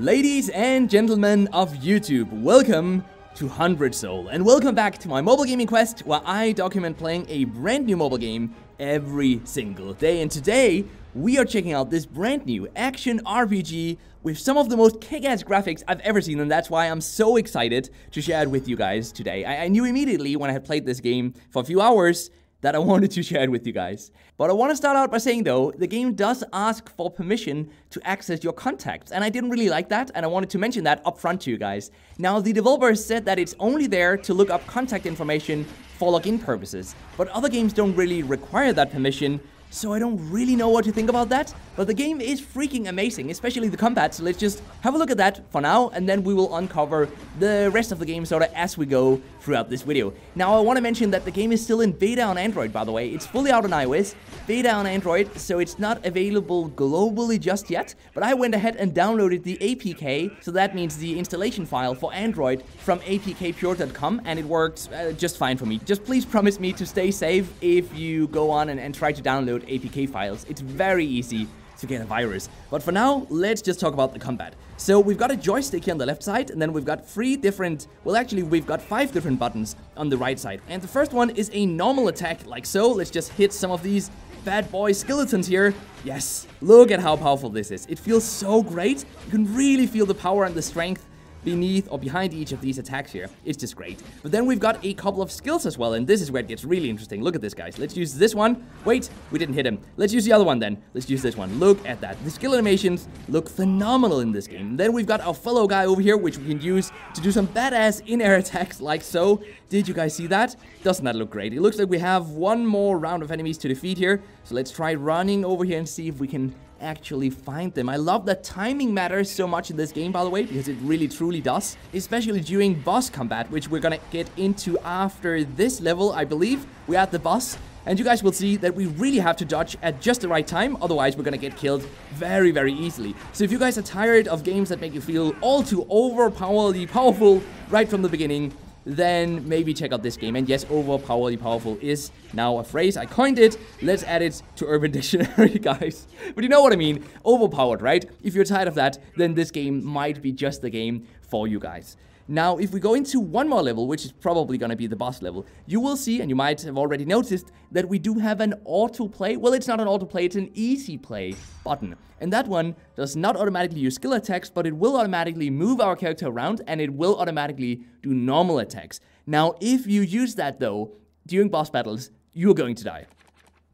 Ladies and gentlemen of YouTube, welcome to 100 Soul, and welcome back to my mobile gaming quest where I document playing a brand new mobile game every single day. And today, we are checking out this brand new action RPG with some of the most kick-ass graphics I've ever seen, and that's why I'm so excited to share it with you guys today. I knew immediately when I had played this game for a few hours that I wanted to share it with you guys. But I want to start out by saying though, the game does ask for permission to access your contacts, and I didn't really like that, and I wanted to mention that up front to you guys. Now, the developers said that it's only there to look up contact information for login purposes, but other games don't really require that permission, so I don't really know what to think about that. But the game is freaking amazing, especially the combat, so let's just have a look at that for now, and then we will uncover the rest of the game sort of as we go throughout this video. Now, I want to mention that the game is still in beta on Android, by the way. It's fully out on iOS, beta on Android, so it's not available globally just yet, but I went ahead and downloaded the APK, so that means the installation file for Android from apkpure.com, and it works just fine for me. Just please promise me to stay safe if you go on and try to download APK files. It's very easy to get a virus. But for now, let's just talk about the combat. So we've got a joystick here on the left side, and then we've got we've got 5 different buttons on the right side. And the first one is a normal attack, like so. Let's just hit some of these bad boy skeletons here. Yes, look at how powerful this is. It feels so great. You can really feel the power and the strength beneath or behind each of these attacks here. It's just great. But then we've got a couple of skills as well, and this is where it gets really interesting. Look at this, guys. Let's use this one. Wait, we didn't hit him. Let's use the other one then. Let's use this one. Look at that. The skill animations look phenomenal in this game. Then we've got our fellow guy over here, which we can use to do some badass in-air attacks like so. Did you guys see that? Doesn't that look great? It looks like we have one more round of enemies to defeat here. So let's try running over here and see if we can actually find them. I love that timing matters so much in this game, by the way, because it really truly does, especially during boss combat, which we're gonna get into after this level. I believe we're at the boss, and you guys will see that we really have to dodge at just the right time, otherwise we're gonna get killed very, very easily. So if you guys are tired of games that make you feel all too overpoweredly powerful right from the beginning, then maybe check out this game. And yes, overpoweredly powerful is now a phrase. I coined it. Let's add it to Urban Dictionary, guys. But you know what I mean. Overpowered, right? If you're tired of that, then this game might be just the game for you guys. Now, if we go into one more level, which is probably going to be the boss level, you will see, and you might have already noticed, that we do have an autoplay. Well, it's not an autoplay, it's an easy play button. And that one does not automatically use skill attacks, but it will automatically move our character around, and it will automatically do normal attacks. Now, if you use that, though, during boss battles, you're going to die.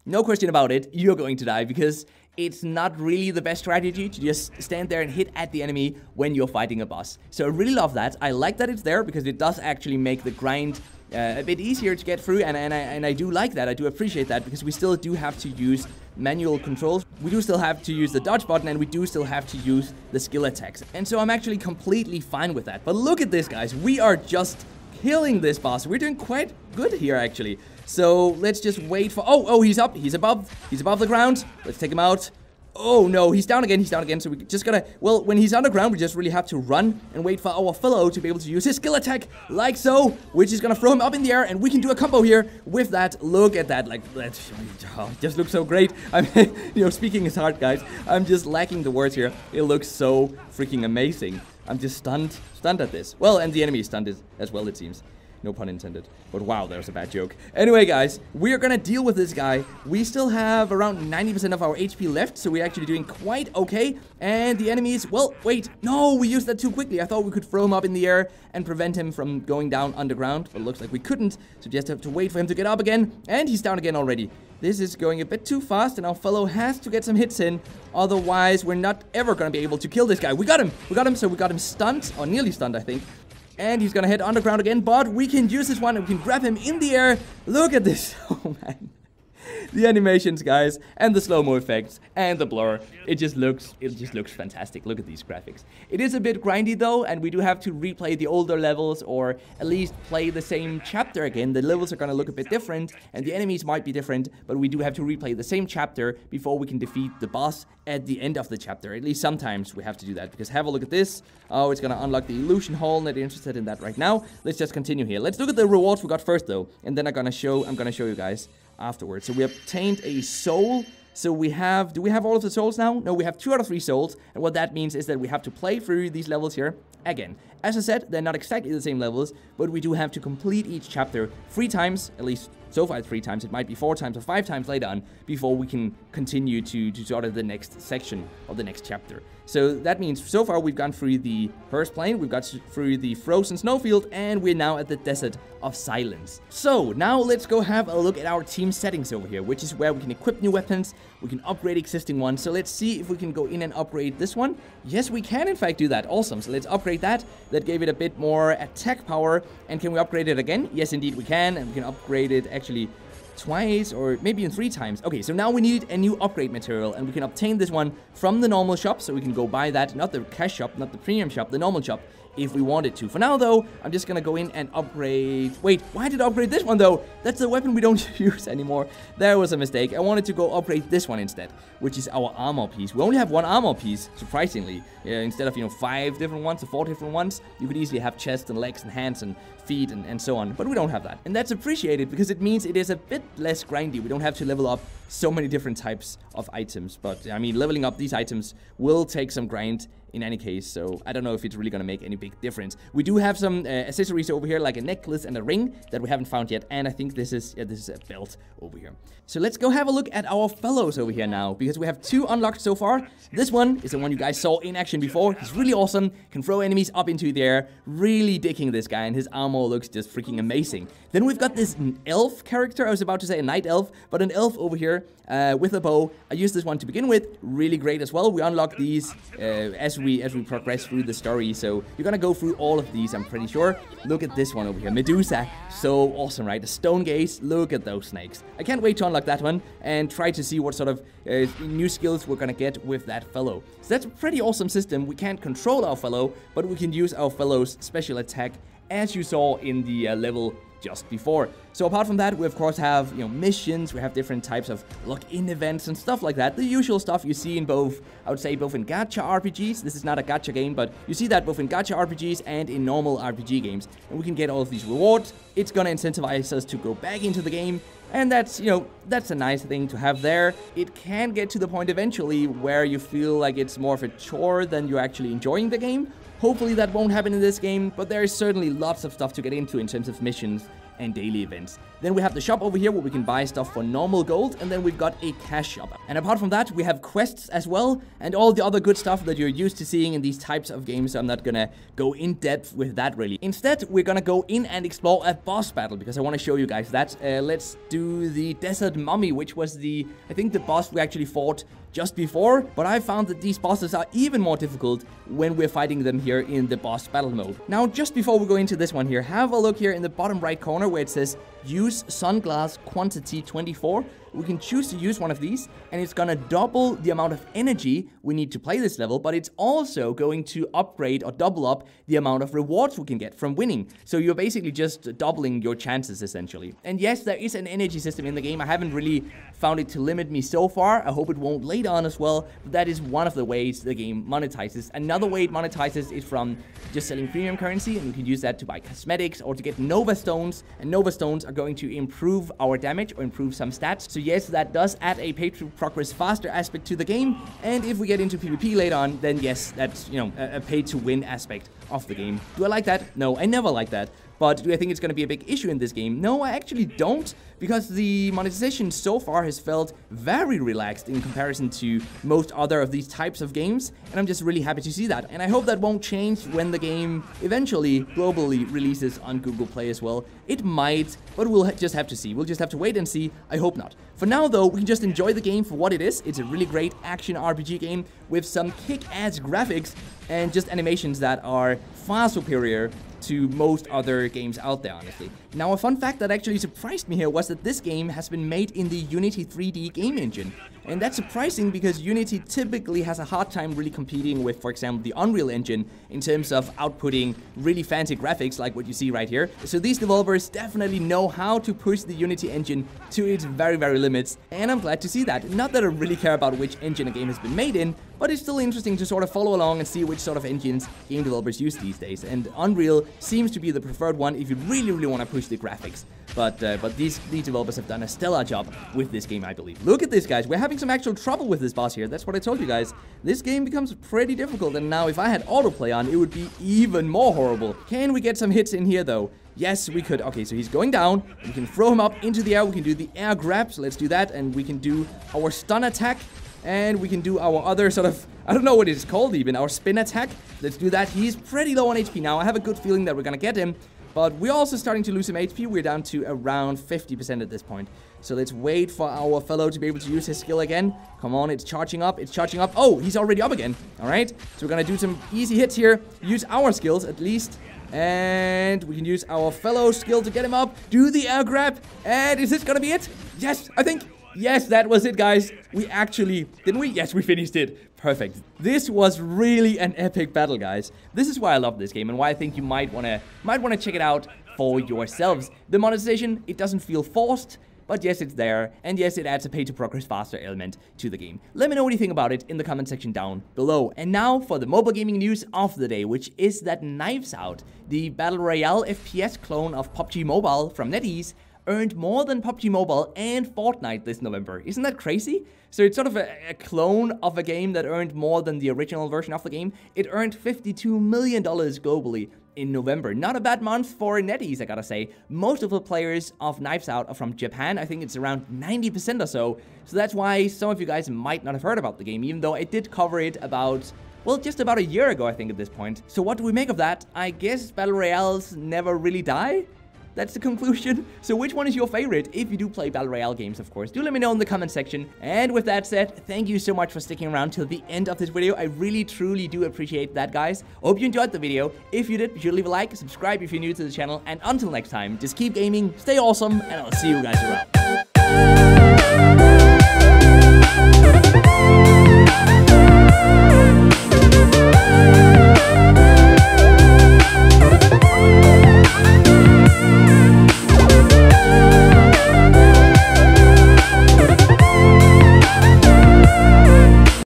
No question about it, you're going to die, because it's not really the best strategy to just stand there and hit at the enemy when you're fighting a boss. So I really love that. I like that it's there because it does actually make the grind a bit easier to get through, and I do like that. I do appreciate that because we still do have to use manual controls. We do still have to use the dodge button, and we do still have to use the skill attacks. And so I'm actually completely fine with that. But look at this, guys. We are just killing this boss. We're doing quite good here, actually. So let's just wait for... Oh, he's up. He's above the ground. Let's take him out. Oh, no, he's down again. So we just gotta... Well, when he's underground, we just really have to run and wait for our fellow to be able to use his skill attack, like so, which is gonna throw him up in the air, and we can do a combo here with that. Look at that. Like, that just looks so great. I mean, you know, speaking is hard, guys. I'm just lacking the words here. It looks so freaking amazing. I'm just stunned at this. Well, and the enemy is stunned as well, it seems. No pun intended. But wow, there's a bad joke. Anyway, guys, we're gonna deal with this guy. We still have around 90% of our HP left, so we're actually doing quite okay. And the enemies, well, wait. No, we used that too quickly. I thought we could throw him up in the air and prevent him from going down underground. But it looks like we couldn't, so just have to wait for him to get up again. And he's down again already. This is going a bit too fast, and our fellow has to get some hits in. Otherwise, we're not ever gonna be able to kill this guy. We got him, so we got him stunned, or nearly stunned, I think. And he's gonna head underground again, but we can use this one and we can grab him in the air. Look at this. Oh, man. The animations, guys, and the slow-mo effects, and the blur, it just looks fantastic. Look at these graphics. It is a bit grindy, though, and we do have to replay the older levels, or at least play the same chapter again. The levels are gonna look a bit different, and the enemies might be different, but we do have to replay the same chapter before we can defeat the boss at the end of the chapter. At least sometimes we have to do that, because have a look at this. Oh, it's gonna unlock the illusion hall. Not interested in that right now. Let's just continue here. Let's look at the rewards we got first, though, and then I'm gonna show you guys afterwards. So we obtained a soul So we have, do we have all of the souls now? No, we have 2 out of 3 souls. And what that means is that we have to play through these levels here again. As I said, they're not exactly the same levels, but we do have to complete each chapter 3 times, at least so far 3 times. It might be 4 times or 5 times later on before we can continue to sort of the next section of the next chapter. So that means so far we've gone through the first plane, we've got through the frozen snowfield, and we're now at the Desert of Silence. So now let's go have a look at our team settings over here, which is where we can equip new weapons, we can upgrade existing ones. So let's see if we can go in and upgrade this one. Yes, we can in fact do that. Awesome. So let's upgrade that. That gave it a bit more attack power. And can we upgrade it again? Yes, indeed we can. And we can upgrade it actually twice or maybe in 3 times. Okay, so now we need a new upgrade material, and we can obtain this one from the normal shop, so we can go buy that, not the cash shop, not the premium shop, the normal shop, if we wanted to. For now though, I'm just gonna go in and upgrade. Wait, why did I upgrade this one though? That's the weapon we don't use anymore. There was a mistake. I wanted to go upgrade this one instead, which is our armor piece. We only have 1 armor piece, surprisingly. Instead of 5 different ones or 4 different ones, you could easily have chest and legs and hands and feet and so on, but we don't have that. And that's appreciated because it means it is a bit less grindy. We don't have to level up so many different types of items, but I mean, leveling up these items will take some grind in any case, so I don't know if it's really gonna make any big difference. We do have some accessories over here, like a necklace and a ring that we haven't found yet, and I think this is a belt over here. So let's go have a look at our fellows over here now, because we have 2 unlocked so far. This one is the one you guys saw in action before. He's really awesome, can throw enemies up into the air. Really digging this guy, and his armor looks just freaking amazing. Then we've got this elf character. I was about to say a night elf, but an elf over here with a bow. I used this one to begin with. Really great as well. We unlock these as we progress through the story, so you're gonna go through all of these, I'm pretty sure. Look at this one over here, Medusa. So awesome, right? The stone gaze. Look at those snakes. I can't wait to unlock that one and try to see what sort of new skills we're gonna get with that fellow. So that's a pretty awesome system. We can't control our fellow, but we can use our fellow's special attack, as you saw in the level just before. So apart from that, we of course have, missions, we have different types of lock-in events and stuff like that. The usual stuff you see in both, I would say both in gacha RPGs. This is not a gacha game, but you see that both in gacha RPGs and in normal RPG games. And we can get all of these rewards. It's gonna incentivize us to go back into the game. And that's, that's a nice thing to have there. It can get to the point eventually where you feel like it's more of a chore than you're actually enjoying the game. Hopefully that won't happen in this game, but there is certainly lots of stuff to get into in terms of missions and daily events. Then we have the shop over here where we can buy stuff for normal gold, and then we've got a cash shop. And apart from that, we have quests as well, and all the other good stuff that you're used to seeing in these types of games. So I'm not gonna go in depth with that really. Instead, we're gonna go in and explore a boss battle, because I want to show you guys that. Let's do the Desert Mummy, which was I think the boss we actually fought just before, but I found that these bosses are even more difficult when we're fighting them here in the boss battle mode. Now, just before we go into this one here, have a look here in the bottom right corner where it says use sunglass quantity 24. We can choose to use one of these, and it's gonna double the amount of energy we need to play this level, but it's also going to upgrade or double up the amount of rewards we can get from winning. So you're basically just doubling your chances, essentially. And yes, there is an energy system in the game. I haven't really found it to limit me so far. I hope it won't later on as well, but that is one of the ways the game monetizes. Another way it monetizes is from just selling premium currency, and you can use that to buy cosmetics or to get Nova Stones, and Nova Stones are going to improve our damage or improve some stats. So yes, that does add a pay to progress faster aspect to the game, and if we get into PvP later on, then yes, that's, a pay to win aspect of the game. Do I like that? No, I never like that. But do I think it's going to be a big issue in this game? No, I actually don't, because the monetization so far has felt very relaxed in comparison to most other of these types of games, and I'm just really happy to see that. And I hope that won't change when the game eventually globally releases on Google Play as well. It might, but we'll just have to see. We'll just have to wait and see. I hope not. For now though, we can just enjoy the game for what it is. It's a really great action RPG game with some kick-ass graphics and just animations that are far superior to most other games out there, honestly. Now, a fun fact that actually surprised me here was that this game has been made in the Unity 3D game engine. And that's surprising because Unity typically has a hard time really competing with, for example, the Unreal Engine in terms of outputting really fancy graphics like what you see right here. So these developers definitely know how to push the Unity engine to its very, very limits, and I'm glad to see that. Not that I really care about which engine a game has been made in, but it's still interesting to sort of follow along and see which sort of engines game developers use these days. And Unreal seems to be the preferred one if you really, really want to push the graphics. But these developers have done a stellar job with this game, I believe. Look at this, guys. We're having some actual trouble with this boss here. That's what I told you guys. This game becomes pretty difficult, and now if I had autoplay on, it would be even more horrible. Can we get some hits in here, though? Yes, we could. Okay, so he's going down. We can throw him up into the air. We can do the air grab, so let's do that. And we can do our stun attack. And we can do our other sort of, I don't know what it's called even, our spin attack. Let's do that. He's pretty low on HP now. I have a good feeling that we're gonna get him. But we're also starting to lose some HP. We're down to around 50% at this point. So let's wait for our fellow to be able to use his skill again. Come on, it's charging up. It's charging up. Oh, he's already up again. All right. So we're going to do some easy hits here. Use our skills at least. And we can use our fellow skill to get him up. Do the air grab. And is this going to be it? Yes, I think. Yes, that was it, guys. We actually... Didn't we? Yes, we finished it. Perfect. This was really an epic battle, guys. This is why I love this game and why I think you might want to check it out for yourselves. The monetization, it doesn't feel forced, but yes, it's there. And yes, it adds a pay-to-progress faster element to the game. Let me know what you think about it in the comment section down below. And now for the mobile gaming news of the day, which is that Knives Out, the Battle Royale FPS clone of PUBG Mobile from NetEase, earned more than PUBG Mobile and Fortnite this November. Isn't that crazy? So it's sort of a clone of a game that earned more than the original version of the game. It earned $52 million globally in November. Not a bad month for NetEase, I gotta say. Most of the players of Knives Out are from Japan. I think it's around 90% or so. So that's why some of you guys might not have heard about the game, even though I did cover it about... well, just about a year ago, I think, at this point. So what do we make of that? I guess Battle Royales never really die? That's the conclusion. So which one is your favorite? If you do play Battle Royale games, of course, do let me know in the comment section. And with that said, thank you so much for sticking around till the end of this video. I really, truly do appreciate that, guys. Hope you enjoyed the video. If you did, be sure to leave a like, subscribe if you're new to the channel. And until next time, just keep gaming, stay awesome, and I'll see you guys around.